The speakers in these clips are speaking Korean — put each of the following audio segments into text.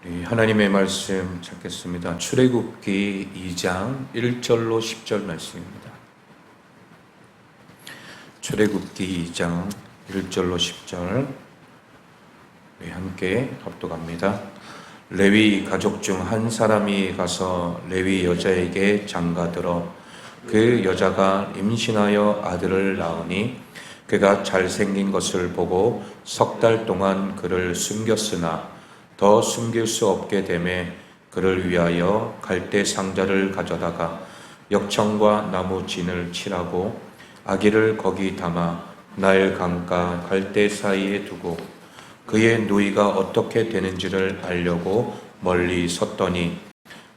하나님의 말씀 찾겠습니다. 출애굽기 2장 1절로 10절 말씀입니다. 출애굽기 2장 1절로 10절 함께 합독합니다. 레위 가족 중 한 사람이 가서 레위 여자에게 장가들어 그 여자가 임신하여 아들을 낳으니 그가 잘생긴 것을 보고 3달 동안 그를 숨겼으나 더 숨길 수 없게 되매 그를 위하여 갈대 상자를 가져다가 역청과 나무 진을 칠하고 아기를 거기 담아 나일 강가 갈대 사이에 두고 그의 누이가 어떻게 되는지를 알려고 멀리 섰더니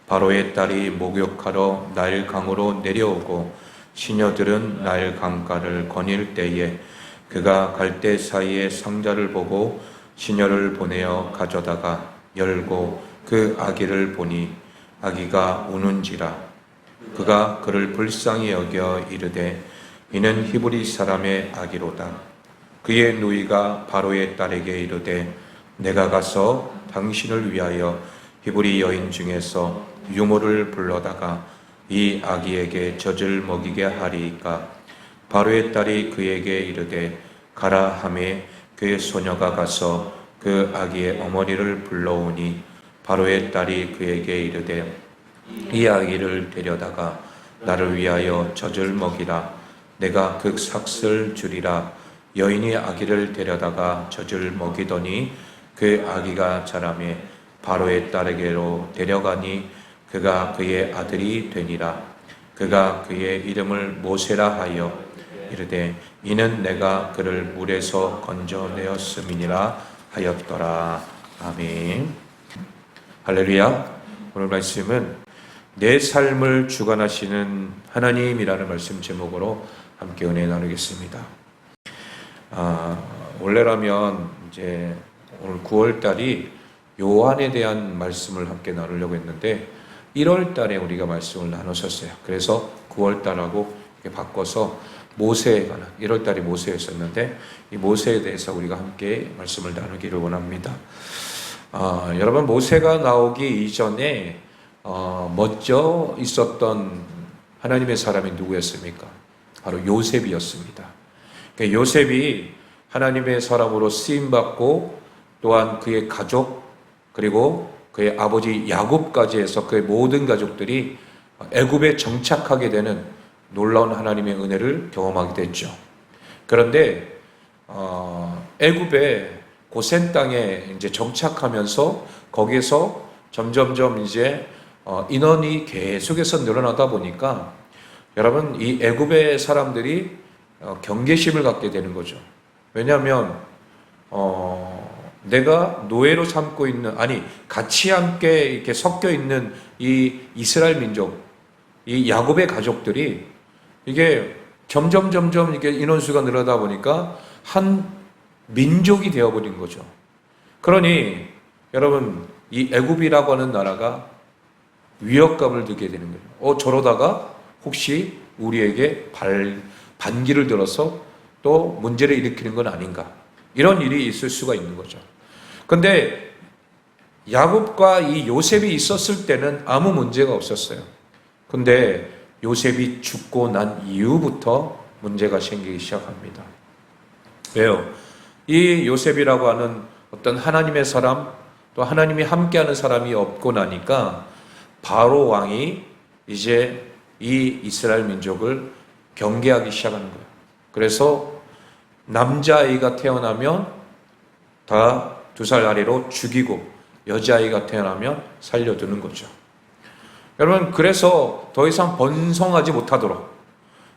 바로의 딸이 목욕하러 나일 강으로 내려오고 시녀들은 나일 강가를 거닐 때에 그가 갈대 사이에 상자를 보고 시녀를 보내어 가져다가 열고 그 아기를 보니 아기가 우는지라 그가 그를 불쌍히 여겨 이르되 이는 히브리 사람의 아기로다. 그의 누이가 바로의 딸에게 이르되 내가 가서 당신을 위하여 히브리 여인 중에서 유모를 불러다가 이 아기에게 젖을 먹이게 하리이까. 바로의 딸이 그에게 이르되 가라 하매 그의 소녀가 가서 그 아기의 어머니를 불러오니 바로의 딸이 그에게 이르되 이 아기를 데려다가 나를 위하여 젖을 먹이라. 내가 그 삭슬 주리라. 여인이 아기를 데려다가 젖을 먹이더니 그 아기가 자라매 바로의 딸에게로 데려가니 그가 그의 아들이 되니라. 그가 그의 이름을 모세라 하여 이르되 이는 내가 그를 물에서 건져내었음이니라 하였더라. 아멘. 할렐루야. 오늘 말씀은 내 삶을 주관하시는 하나님이라는 말씀 제목으로 함께 은혜 나누겠습니다. 원래라면 이제 오늘 9월 달이 요한에 대한 말씀을 함께 나누려고 했는데 1월 달에 우리가 말씀을 나눴었어요. 그래서 9월 달하고 바꿔서 모세에 관한 1월 달이 모세였었는데 이 모세에 대해서 우리가 함께 말씀을 나누기를 원합니다. 여러분 모세가 나오기 이전에 먼저 있었던 하나님의 사람이 누구였습니까? 바로 요셉이었습니다. 그러니까 요셉이 하나님의 사람으로 쓰임받고 또한 그의 가족 그리고 그의 아버지 야곱까지 해서 그의 모든 가족들이 애굽에 정착하게 되는 놀라운 하나님의 은혜를 경험하게 됐죠. 그런데 애굽의 고센 땅에 이제 정착하면서 거기에서 점점점 이제 인원이 계속해서 늘어나다 보니까 여러분 이 애굽의 사람들이 경계심을 갖게 되는 거죠. 왜냐하면 내가 노예로 삼고 있는 같이 함께 이렇게 섞여 있는 이 이스라엘 민족, 이 야곱의 가족들이 이게 점점 이게 인원수가 늘어나다 보니까 한 민족이 되어버린 거죠. 그러니 여러분 이 애굽이라고 하는 나라가 위협감을 느끼게 되는 거예요. 저러다가 혹시 우리에게 반기를 들어서 또 문제를 일으키는 건 아닌가, 이런 일이 있을 수가 있는 거죠. 근데 야곱과 이 요셉이 있었을 때는 아무 문제가 없었어요. 근데 요셉이 죽고 난 이후부터 문제가 생기기 시작합니다. 왜요? 이 요셉이라고 하는 어떤 하나님의 사람, 또 하나님이 함께하는 사람이 없고 나니까 바로 왕이 이제 이 이스라엘 민족을 경계하기 시작하는 거예요. 그래서 남자아이가 태어나면 다 2살 아래로 죽이고 여자아이가 태어나면 살려두는 거죠. 여러분 그래서 더 이상 번성하지 못하도록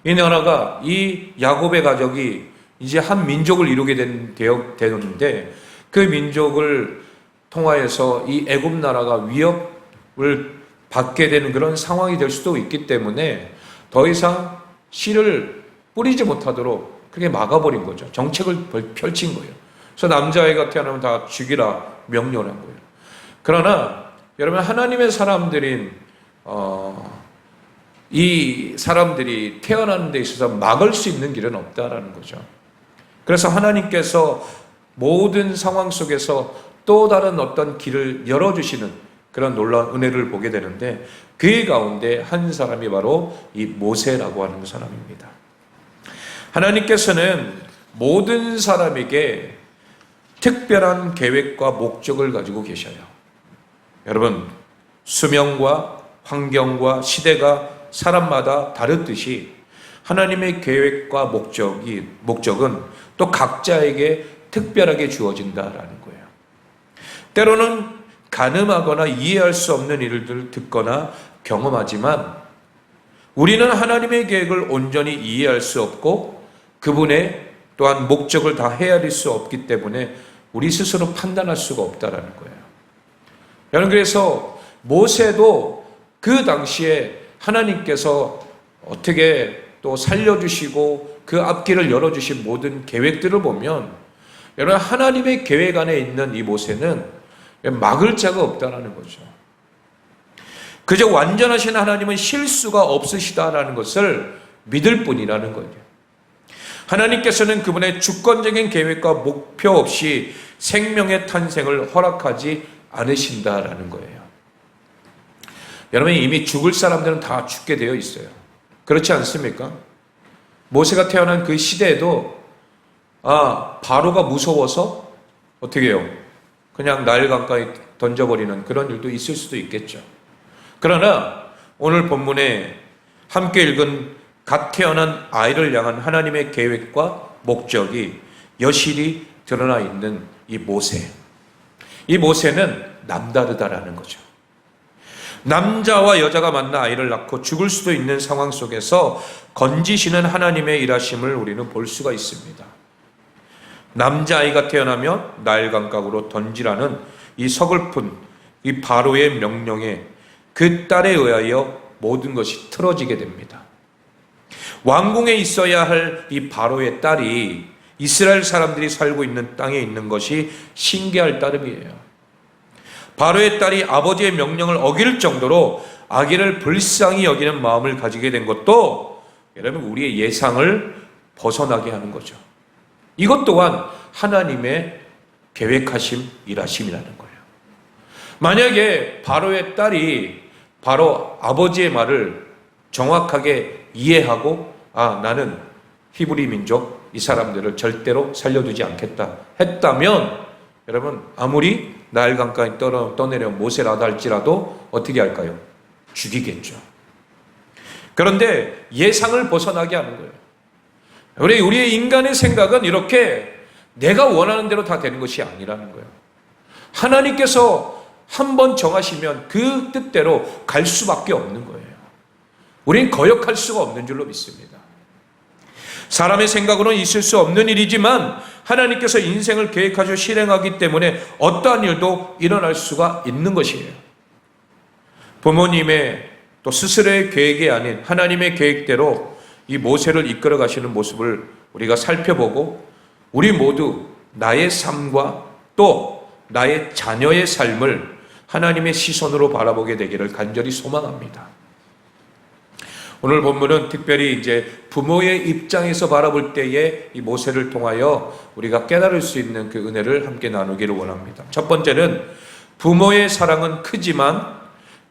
이 나라가, 이 야곱의 가족이 이제 한 민족을 이루게 되는데 그 민족을 통하여서 이 애굽 나라가 위협을 받게 되는 그런 상황이 될 수도 있기 때문에 더 이상 씨를 뿌리지 못하도록 그렇게 막아버린 거죠. 정책을 펼친 거예요. 그래서 남자아이가 태어나면 다 죽이라 명령을 한 거예요. 그러나 여러분 하나님의 사람들인 이 사람들이 태어나는 데 있어서 막을 수 있는 길은 없다라는 거죠. 그래서 하나님께서 모든 상황 속에서 또 다른 어떤 길을 열어주시는 그런 놀라운 은혜를 보게 되는데, 그 가운데 한 사람이 바로 이 모세라고 하는 사람입니다. 하나님께서는 모든 사람에게 특별한 계획과 목적을 가지고 계셔요. 여러분, 수명과 환경과 시대가 사람마다 다르듯이 하나님의 계획과 목적은 또 각자에게 특별하게 주어진다라는 거예요. 때로는 가늠하거나 이해할 수 없는 일들을 듣거나 경험하지만 우리는 하나님의 계획을 온전히 이해할 수 없고 그분의 또한 목적을 다 헤아릴 수 없기 때문에 우리 스스로 판단할 수가 없다라는 거예요. 여러분, 그래서 모세도 그 당시에 하나님께서 어떻게 또 살려주시고 그 앞길을 열어주신 모든 계획들을 보면, 여러분, 하나님의 계획 안에 있는 이 모세는 막을 자가 없다라는 거죠. 그저 완전하신 하나님은 실수가 없으시다라는 것을 믿을 뿐이라는 거예요. 하나님께서는 그분의 주권적인 계획과 목표 없이 생명의 탄생을 허락하지 않으신다라는 거예요. 여러분, 이미 죽을 사람들은 다 죽게 되어 있어요. 그렇지 않습니까? 모세가 태어난 그 시대에도 바로가 무서워서 어떻게 해요? 그냥 나일 강가에 던져버리는 그런 일도 있을 수도 있겠죠. 그러나 오늘 본문에 함께 읽은 갓 태어난 아이를 향한 하나님의 계획과 목적이 여실히 드러나 있는 이 모세. 이 모세는 남다르다라는 거죠. 남자와 여자가 만나 아이를 낳고 죽을 수도 있는 상황 속에서 건지시는 하나님의 일하심을 우리는 볼 수가 있습니다. 남자아이가 태어나면 나일 강가로 던지라는 이 서글픈 이 바로의 명령에 그 딸에 의하여 모든 것이 틀어지게 됩니다. 왕궁에 있어야 할 이 바로의 딸이 이스라엘 사람들이 살고 있는 땅에 있는 것이 신기할 따름이에요. 바로의 딸이 아버지의 명령을 어길 정도로 아기를 불쌍히 여기는 마음을 가지게 된 것도 여러분, 우리의 예상을 벗어나게 하는 거죠. 이것 또한 하나님의 계획하심, 일하심이라는 거예요. 만약에 바로의 딸이 바로 아버지의 말을 정확하게 이해하고 나는 히브리 민족 이 사람들을 절대로 살려두지 않겠다 했다면, 여러분, 아무리 나일 강가에 떠내려온 모세라도 할지라도 어떻게 할까요? 죽이겠죠. 그런데 예상을 벗어나게 하는 거예요. 우리의 인간의 생각은 이렇게 내가 원하는 대로 다 되는 것이 아니라는 거예요. 하나님께서 한번 정하시면 그 뜻대로 갈 수밖에 없는 거예요. 우리는 거역할 수가 없는 줄로 믿습니다. 사람의 생각으로는 있을 수 없는 일이지만 하나님께서 인생을 계획하셔 실행하기 때문에 어떠한 일도 일어날 수가 있는 것이에요. 부모님의 또 스스로의 계획이 아닌 하나님의 계획대로 이 모세를 이끌어 가시는 모습을 우리가 살펴보고 우리 모두 나의 삶과 또 나의 자녀의 삶을 하나님의 시선으로 바라보게 되기를 간절히 소망합니다. 오늘 본문은 특별히 이제 부모의 입장에서 바라볼 때에 이 모세를 통하여 우리가 깨달을 수 있는 그 은혜를 함께 나누기를 원합니다. 첫 번째는 부모의 사랑은 크지만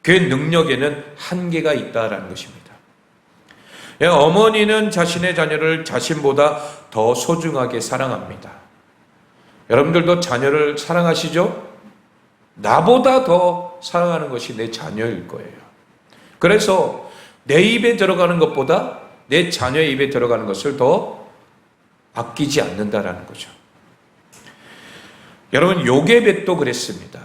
그 능력에는 한계가 있다라는 것입니다. 어머니는 자신의 자녀를 자신보다 더 소중하게 사랑합니다. 여러분들도 자녀를 사랑하시죠? 나보다 더 사랑하는 것이 내 자녀일 거예요. 그래서 내 입에 들어가는 것보다 내 자녀의 입에 들어가는 것을 더 아끼지 않는다라는 거죠. 여러분, 요게벳도 그랬습니다.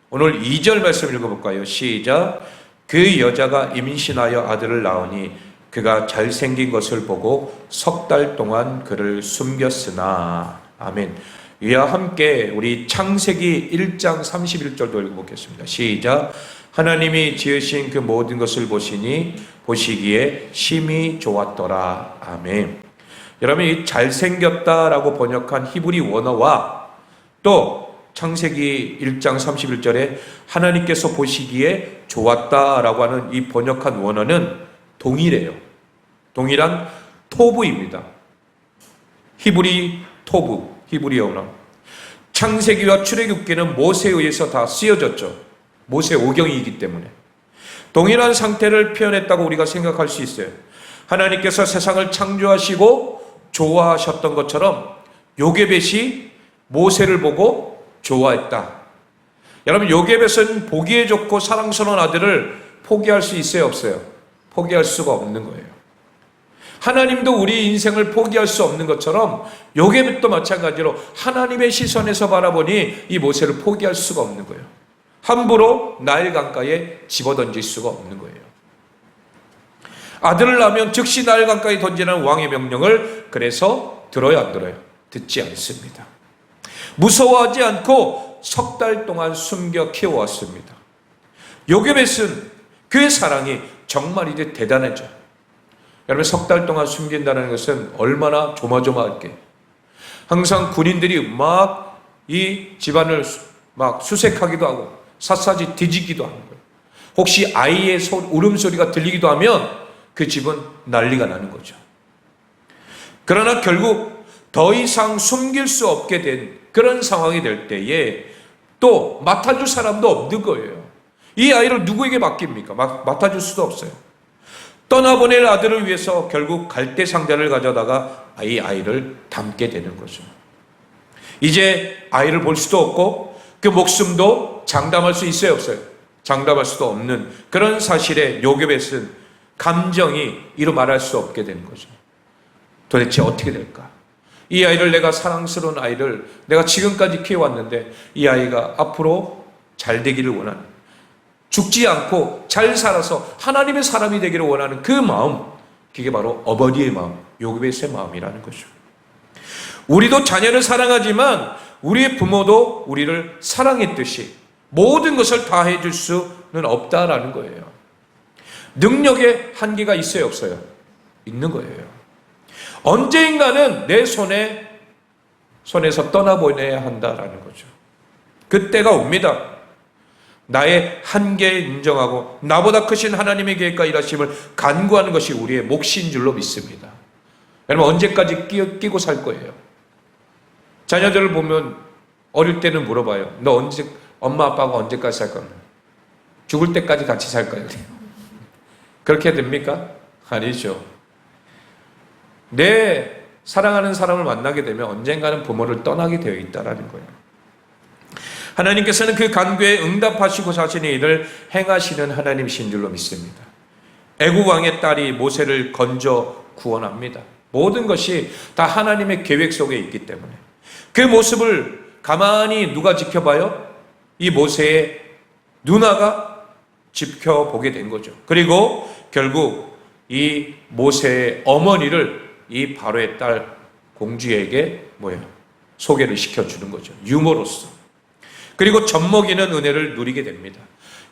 오늘 2절 말씀 읽어볼까요? 시작. 그 여자가 임신하여 아들을 낳으니 그가 잘생긴 것을 보고 3달 동안 그를 숨겼으나. 아멘. 이와 함께 우리 창세기 1장 31절도 읽어보겠습니다. 시작. 하나님이 지으신 그 모든 것을 보시기에 심히 좋았더라. 아멘. 여러분, 이 잘생겼다라고 번역한 히브리 원어와 또 창세기 1장 31절에 하나님께서 보시기에 좋았다라고 하는 이 번역한 원어는 동일해요. 동일한 토부입니다. 히브리 토부, 히브리어 원어. 창세기와 출애굽기는 모세에 의해서 다 쓰여졌죠. 모세 오경이기 때문에. 동일한 상태를 표현했다고 우리가 생각할 수 있어요. 하나님께서 세상을 창조하시고 좋아하셨던 것처럼 요게벳이 모세를 보고 좋아했다. 여러분, 요게벳은 보기에 좋고 사랑스러운 아들을 포기할 수 있어요, 없어요? 포기할 수가 없는 거예요. 하나님도 우리 인생을 포기할 수 없는 것처럼 요게벳도 마찬가지로 하나님의 시선에서 바라보니 이 모세를 포기할 수가 없는 거예요. 함부로 나일 강가에 집어던질 수가 없는 거예요. 아들을 낳으면 즉시 나일 강가에 던지라는 왕의 명령을 그래서 들어요, 안 들어요? 듣지 않습니다. 무서워하지 않고 석 달 동안 숨겨 키워왔습니다. 요게벳은 그의 사랑이 정말 이제 대단하죠. 여러분, 석 달 동안 숨긴다는 것은 얼마나 조마조마할게. 항상 군인들이 막 이 집안을 막 수색하기도 하고 샅샅이 뒤지기도 하는 거예요. 혹시 아이의 울음소리가 들리기도 하면 그 집은 난리가 나는 거죠. 그러나 결국 더 이상 숨길 수 없게 된 그런 상황이 될 때에 또 맡아줄 사람도 없는 거예요. 이 아이를 누구에게 맡깁니까? 맡아줄 수도 없어요. 떠나보낼 아들을 위해서 결국 갈대 상자를 가져다가 이 아이를 담게 되는 거죠. 이제 아이를 볼 수도 없고 그 목숨도 장담할 수 있어요, 없어요? 장담할 수도 없는 그런 사실에 요게벳은 감정이 이루 말할 수 없게 되는 거죠. 도대체 어떻게 될까? 이 아이를, 내가 사랑스러운 아이를 내가 지금까지 키워왔는데 이 아이가 앞으로 잘 되기를 원하는, 죽지 않고 잘 살아서 하나님의 사람이 되기를 원하는 그 마음, 그게 바로 어머니의 마음, 요게벳의 마음이라는 거죠. 우리도 자녀를 사랑하지만 우리의 부모도 우리를 사랑했듯이 모든 것을 다 해줄 수는 없다라는 거예요. 능력의 한계가 있어요, 없어요? 있는 거예요. 언젠가는 내 손에서 떠나보내야 한다라는 거죠. 그때가 옵니다. 나의 한계 인정하고 나보다 크신 하나님의 계획과 일하심을 간구하는 것이 우리의 몫인 줄로 믿습니다. 여러분, 언제까지 끼고 살 거예요? 자녀들을 보면 어릴 때는 물어봐요. 너 엄마 아빠가 언제까지 살 거냐? 죽을 때까지 같이 살 거예요. 그렇게 됩니까? 아니죠. 내 사랑하는 사람을 만나게 되면 언젠가는 부모를 떠나게 되어 있다라는 거예요. 하나님께서는 그 간구에 응답하시고 자신의 일을 행하시는 하나님이신 줄로 믿습니다. 애굽 왕의 딸이 모세를 건져 구원합니다. 모든 것이 다 하나님의 계획 속에 있기 때문에. 그 모습을 가만히 누가 지켜봐요? 이 모세의 누나가 지켜보게 된 거죠. 그리고 결국 이 모세의 어머니를 이 바로의 딸 공주에게 소개를 시켜주는 거죠. 유모로서. 그리고 젖먹이는 은혜를 누리게 됩니다.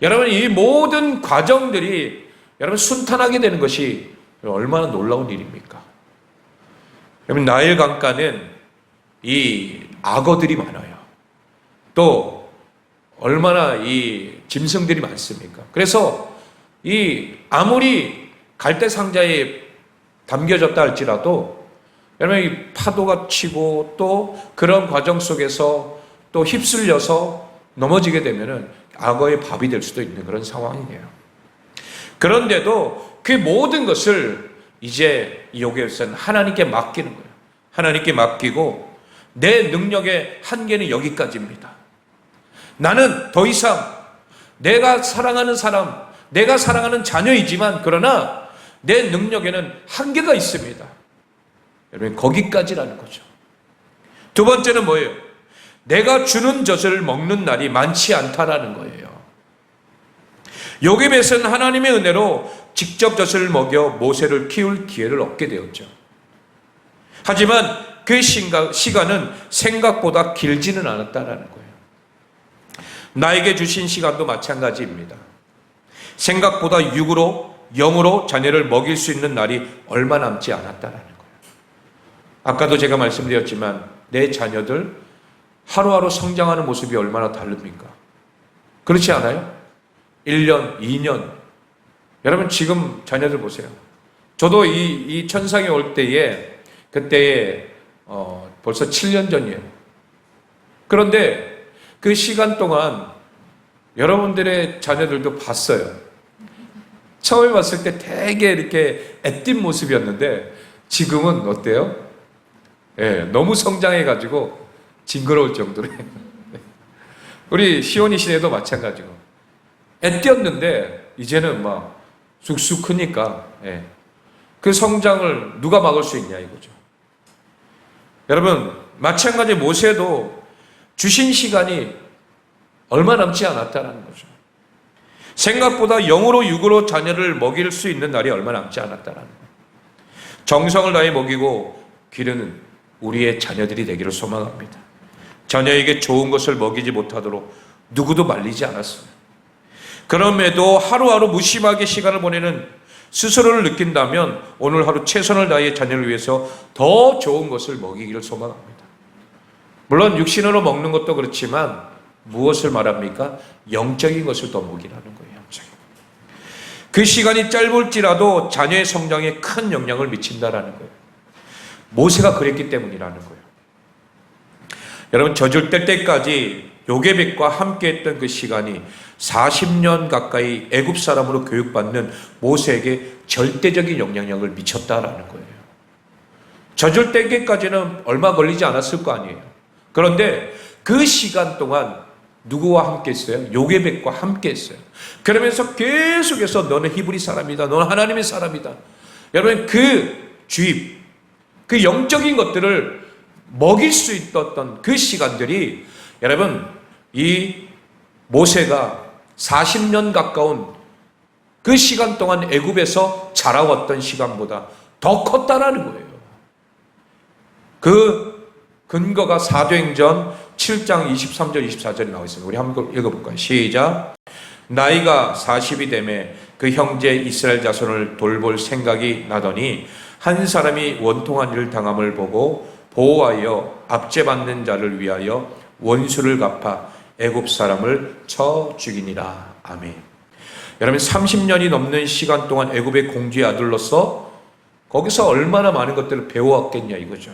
여러분, 이 모든 과정들이 여러분 순탄하게 되는 것이 얼마나 놀라운 일입니까? 여러분, 나일 강가는 이 악어들이 많아요. 또 얼마나 이 짐승들이 많습니까? 그래서 이 아무리 갈대 상자에 담겨졌다 할지라도 여러분, 이 파도가 치고 또 그런 과정 속에서 또 휩쓸려서 넘어지게 되면은 악어의 밥이 될 수도 있는 그런 상황이에요. 그런데도 그 모든 것을 이제 요게벳은 하나님께 맡기는 거예요. 하나님께 맡기고 내 능력의 한계는 여기까지입니다. 나는 더 이상 내가 사랑하는 사람, 내가 사랑하는 자녀이지만 그러나 내 능력에는 한계가 있습니다. 여러분, 거기까지라는 거죠. 두 번째는 뭐예요? 내가 주는 젖을 먹는 날이 많지 않다라는 거예요. 요게벳은 하나님의 은혜로 직접 젖을 먹여 모세를 키울 기회를 얻게 되었죠. 하지만 그 시간은 생각보다 길지는 않았다라는 거예요. 나에게 주신 시간도 마찬가지입니다. 생각보다 육으로, 영으로 자녀를 먹일 수 있는 날이 얼마 남지 않았다라는 거예요. 아까도 제가 말씀드렸지만 내 자녀들 하루하루 성장하는 모습이 얼마나 다릅니까? 그렇지 않아요? 1년, 2년. 여러분, 지금 자녀들 보세요. 저도 이 천상에 올 때에 그때에 벌써 7년 전이에요. 그런데 그 시간 동안 여러분들의 자녀들도 봤어요. 처음에 봤을 때 되게 이렇게 애띤 모습이었는데 지금은 어때요? 예, 너무 성장해가지고 징그러울 정도로. 우리 시온이 시대도 마찬가지고 애띄었는데 이제는 막 쑥쑥 크니까 예, 그 성장을 누가 막을 수 있냐 이거죠. 여러분 마찬가지 모세도 주신 시간이 얼마 남지 않았다는 거죠. 생각보다 영으로 육으로 자녀를 먹일 수 있는 날이 얼마 남지 않았다는 거예요. 정성을 다해 먹이고 기르는 우리의 자녀들이 되기를 소망합니다. 자녀에게 좋은 것을 먹이지 못하도록 누구도 말리지 않았어요. 그럼에도 하루하루 무심하게 시간을 보내는 스스로를 느낀다면 오늘 하루 최선을 다해 자녀를 위해서 더 좋은 것을 먹이기를 소망합니다. 물론 육신으로 먹는 것도 그렇지만 무엇을 말합니까? 영적인 것을 더 먹이라는 거예요. 영적인. 그 시간이 짧을지라도 자녀의 성장에 큰 영향을 미친다라는 거예요. 모세가 그랬기 때문이라는 거예요. 여러분 젖을 뗄 때까지 요게벳과 함께했던 그 시간이 40년 가까이 애굽 사람으로 교육받는 모세에게 절대적인 영향력을 미쳤다라는 거예요. 젖을 떼기까지는 얼마 걸리지 않았을 거 아니에요. 그런데 그 시간 동안 누구와 함께 했어요? 요게벳과 함께 했어요. 그러면서 계속해서 너는 히브리 사람이다. 너는 하나님의 사람이다. 여러분 그 주입, 그 영적인 것들을 먹일 수 있었던 그 시간들이 여러분 이 모세가 40년 가까운 그 시간 동안 애굽에서 자라왔던 시간보다 더 컸다라는 거예요. 그 근거가 사도행전 7장 23절 24절에 나와 있습니다. 우리 한번 읽어볼까요? 시작. 나이가 40이 되매 그 형제 이스라엘 자손을 돌볼 생각이 나더니 한 사람이 원통한 일을 당함을 보고 보호하여 압제받는 자를 위하여 원수를 갚아 애굽 사람을 쳐 죽이니라. 아멘. 여러분 30년이 넘는 시간 동안 애굽의 공주의 아들로서 거기서 얼마나 많은 것들을 배워왔겠냐 이거죠.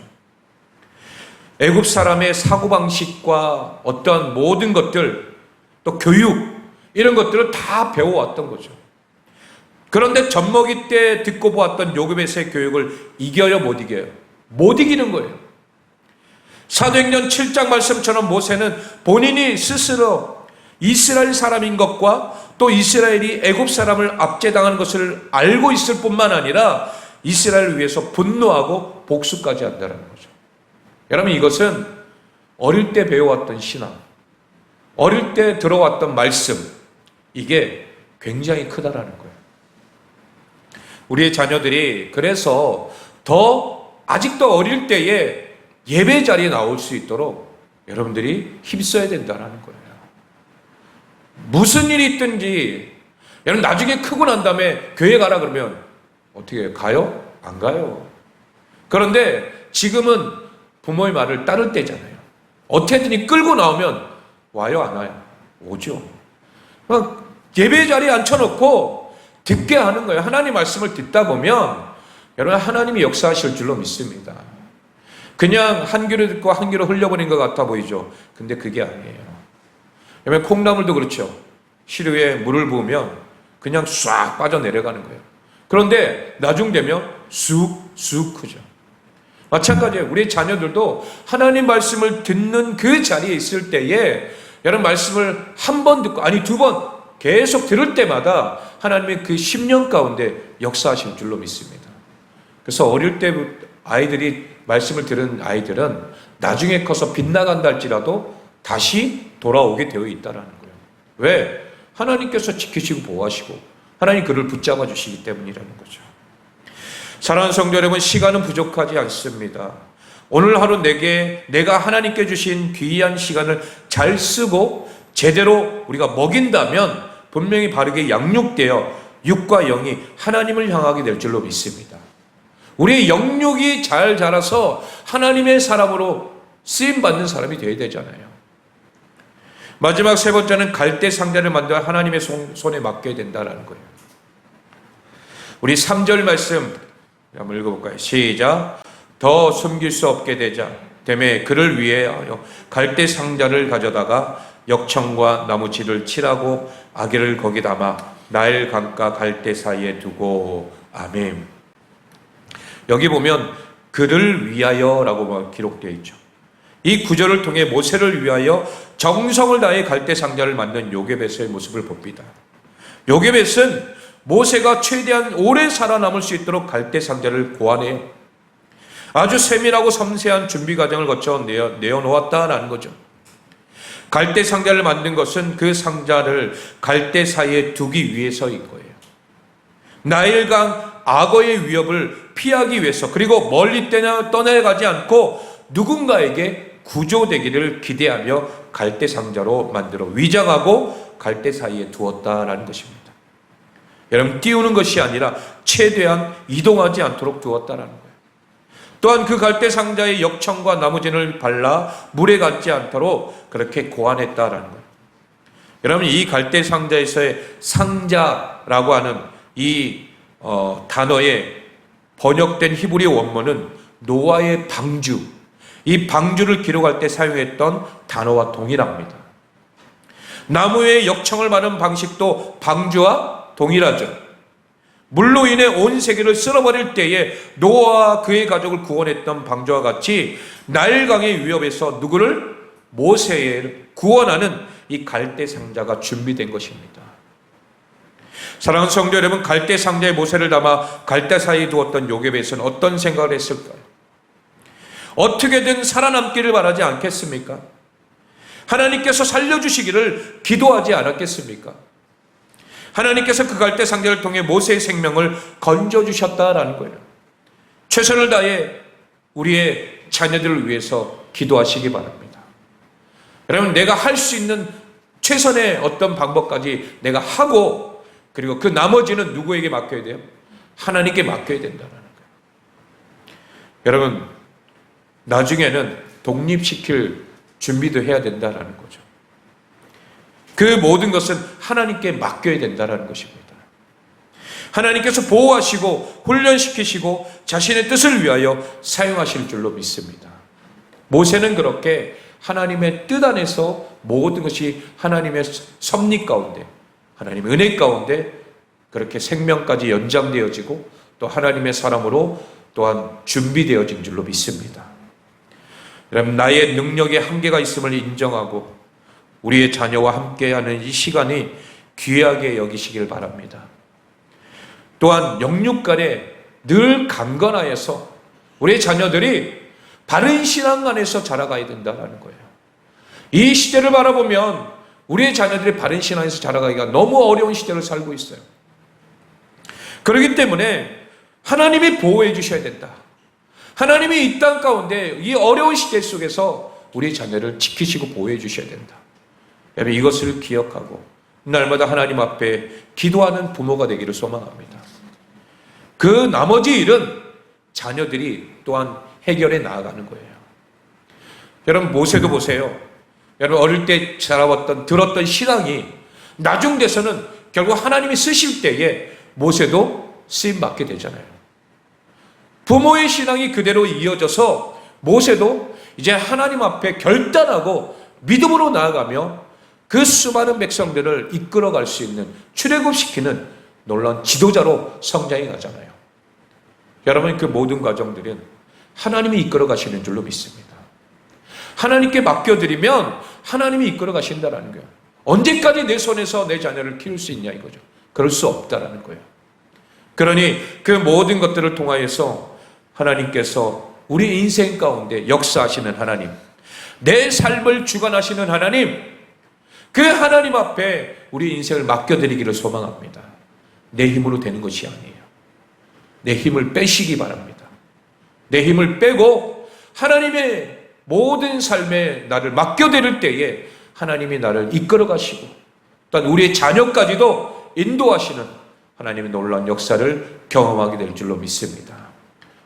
애굽 사람의 사고방식과 어떤 모든 것들 또 교육 이런 것들을 다 배워왔던 거죠. 그런데 젖먹이 때 듣고 보았던 요게벳의 교육을 이겨요 못 이겨요? 못 이기는 거예요. 사도행전 7장 말씀처럼 모세는 본인이 스스로 이스라엘 사람인 것과 또 이스라엘이 애굽 사람을 압제당하는 것을 알고 있을 뿐만 아니라 이스라엘을 위해서 분노하고 복수까지 한다는 거죠. 여러분 이것은 어릴 때 배워왔던 신앙, 어릴 때 들어왔던 말씀, 이게 굉장히 크다라는 거예요. 우리의 자녀들이 그래서 더 아직도 어릴 때에 예배 자리에 나올 수 있도록 여러분들이 힘써야 된다는 거예요. 무슨 일이 있든지 여러분 나중에 크고 난 다음에 교회 가라 그러면 어떻게 해요? 가요? 안 가요. 그런데 지금은 부모의 말을 따를 때잖아요. 어떻게든 끌고 나오면 와요? 안 와요? 오죠. 막 예배 자리에 앉혀놓고 듣게 하는 거예요. 하나님 말씀을 듣다 보면 여러분 하나님이 역사하실 줄로 믿습니다. 그냥 한 귀로 듣고 한 귀로 흘려버린 것 같아 보이죠. 근데 그게 아니에요. 여러분 콩나물도 그렇죠. 시루에 물을 부으면 그냥 싹 빠져내려가는 거예요. 그런데 나중 되면 쑥쑥 크죠. 마찬가지예요. 우리 자녀들도 하나님 말씀을 듣는 그 자리에 있을 때에 여러분 말씀을 한 번 듣고 아니 두 번 계속 들을 때마다 하나님의 그 10년 가운데 역사하실 줄로 믿습니다. 그래서 어릴 때 아이들이 말씀을 들은 아이들은 나중에 커서 빗나간다 할지라도 다시 돌아오게 되어 있다는 거예요. 왜? 하나님께서 지키시고 보호하시고 하나님 그를 붙잡아 주시기 때문이라는 거죠. 사랑하는 성도 여러분, 시간은 부족하지 않습니다. 오늘 하루 내가 하나님께 주신 귀한 시간을 잘 쓰고 제대로 우리가 먹인다면 분명히 바르게 양육되어 육과 영이 하나님을 향하게 될 줄로 믿습니다. 우리의 영육이 잘 자라서 하나님의 사람으로 쓰임받는 사람이 되어야 되잖아요. 마지막 세 번째는 갈대 상자를 만들어 하나님의 손에 맡겨야 된다는 거예요. 우리 3절 말씀 한번 읽어볼까요? 시작. 더 숨길 수 없게 되자 때문에 그를 위하여 갈대 상자를 가져다가 역청과 나무질을 칠하고 아기를 거기 담아 나일 강가 갈대 사이에 두고. 아멘. 여기 보면 그를 위하여라고 기록되어 있죠. 이 구절을 통해 모세를 위하여 정성을 다해 갈대 상자를 만든 요게벳의 모습을 봅니다. 요게벳은 모세가 최대한 오래 살아남을 수 있도록 갈대 상자를 고안해요. 아주 세밀하고 섬세한 준비 과정을 거쳐 내어놓았다라는 거죠. 갈대 상자를 만든 것은 그 상자를 갈대 사이에 두기 위해서인 거예요. 나일강 악어의 위협을 피하기 위해서, 그리고 멀리 떠나가지 않고 누군가에게 구조되기를 기대하며 갈대 상자로 만들어 위장하고 갈대 사이에 두었다라는 것입니다. 여러분, 띄우는 것이 아니라 최대한 이동하지 않도록 두었다라는 거예요. 또한 그 갈대 상자에 역청과 나무진을 발라 물에 닿지 않도록 그렇게 고안했다라는 거예요. 여러분, 이 갈대 상자에서의 상자라고 하는 이 단어의 번역된 히브리 원문은 노아의 방주, 이 방주를 기록할 때 사용했던 단어와 동일합니다. 나무의 역청을 마는 방식도 방주와 동일하죠. 물로 인해 온 세계를 쓸어버릴 때에 노아와 그의 가족을 구원했던 방주와 같이 나일강의 위협에서 누구를? 모세를 구원하는 이 갈대 상자가 준비된 것입니다. 사랑하는 성도 여러분, 갈대 상자에 모세를 담아 갈대 사이에 두었던 요게벳은 어떤 생각을 했을까요? 어떻게든 살아남기를 바라지 않겠습니까? 하나님께서 살려주시기를 기도하지 않았겠습니까? 하나님께서 그 갈대 상자를 통해 모세의 생명을 건져주셨다라는 거예요. 최선을 다해 우리의 자녀들을 위해서 기도하시기 바랍니다. 여러분, 내가 할 수 있는 최선의 어떤 방법까지 내가 하고, 그리고 그 나머지는 누구에게 맡겨야 돼요? 하나님께 맡겨야 된다는 거예요. 여러분, 나중에는 독립시킬 준비도 해야 된다는 거죠. 그 모든 것은 하나님께 맡겨야 된다는 것입니다. 하나님께서 보호하시고 훈련시키시고 자신의 뜻을 위하여 사용하실 줄로 믿습니다. 모세는 그렇게 하나님의 뜻 안에서 모든 것이 하나님의 섭리 가운데, 하나님의 은혜 가운데 그렇게 생명까지 연장되어지고 또 하나님의 사람으로 또한 준비되어진 줄로 믿습니다. 여러분, 나의 능력에 한계가 있음을 인정하고 우리의 자녀와 함께하는 이 시간이 귀하게 여기시길 바랍니다. 또한 영육간에 늘 강건하여서 우리의 자녀들이 바른 신앙 안에서 자라가야 된다는 거예요. 이 시대를 바라보면 우리의 자녀들이 바른 신앙에서 자라가기가 너무 어려운 시대를 살고 있어요. 그렇기 때문에 하나님이 보호해 주셔야 된다. 하나님이 이 땅 가운데 이 어려운 시대 속에서 우리 자녀를 지키시고 보호해 주셔야 된다. 여러분, 이것을 기억하고 날마다 하나님 앞에 기도하는 부모가 되기를 소망합니다. 그 나머지 일은 자녀들이 또한 해결해 나아가는 거예요. 여러분, 모세도 보세요. 여러분, 어릴 때 자라왔던 들었던 신앙이 나중 돼서는 결국 하나님이 쓰실 때에 모세도 쓰임 받게 되잖아요. 부모의 신앙이 그대로 이어져서 모세도 이제 하나님 앞에 결단하고 믿음으로 나아가며 그 수많은 백성들을 이끌어갈 수 있는, 출애굽시키는 놀라운 지도자로 성장해 가잖아요. 여러분, 그 모든 과정들은 하나님이 이끌어 가시는 줄로 믿습니다. 하나님께 맡겨드리면 하나님이 이끌어 가신다는 거예요. 언제까지 내 손에서 내 자녀를 키울 수 있냐 이거죠. 그럴 수 없다라는 거예요. 그러니 그 모든 것들을 통하여서 하나님께서 우리 인생 가운데 역사하시는 하나님, 내 삶을 주관하시는 하나님, 그 하나님 앞에 우리 인생을 맡겨드리기를 소망합니다. 내 힘으로 되는 것이 아니에요. 내 힘을 빼시기 바랍니다. 내 힘을 빼고 하나님의 모든 삶에 나를 맡겨드릴 때에 하나님이 나를 이끌어 가시고 또한 우리의 자녀까지도 인도하시는 하나님의 놀라운 역사를 경험하게 될 줄로 믿습니다.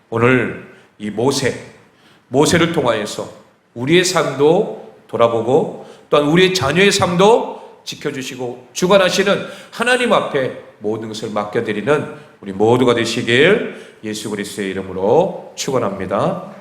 오늘 이 모세를 통하여서 우리의 삶도 돌아보고 또한 우리의 자녀의 삶도 지켜주시고 주관하시는 하나님 앞에 모든 것을 맡겨드리는 우리 모두가 되시길 예수 그리스도의 이름으로 축원합니다.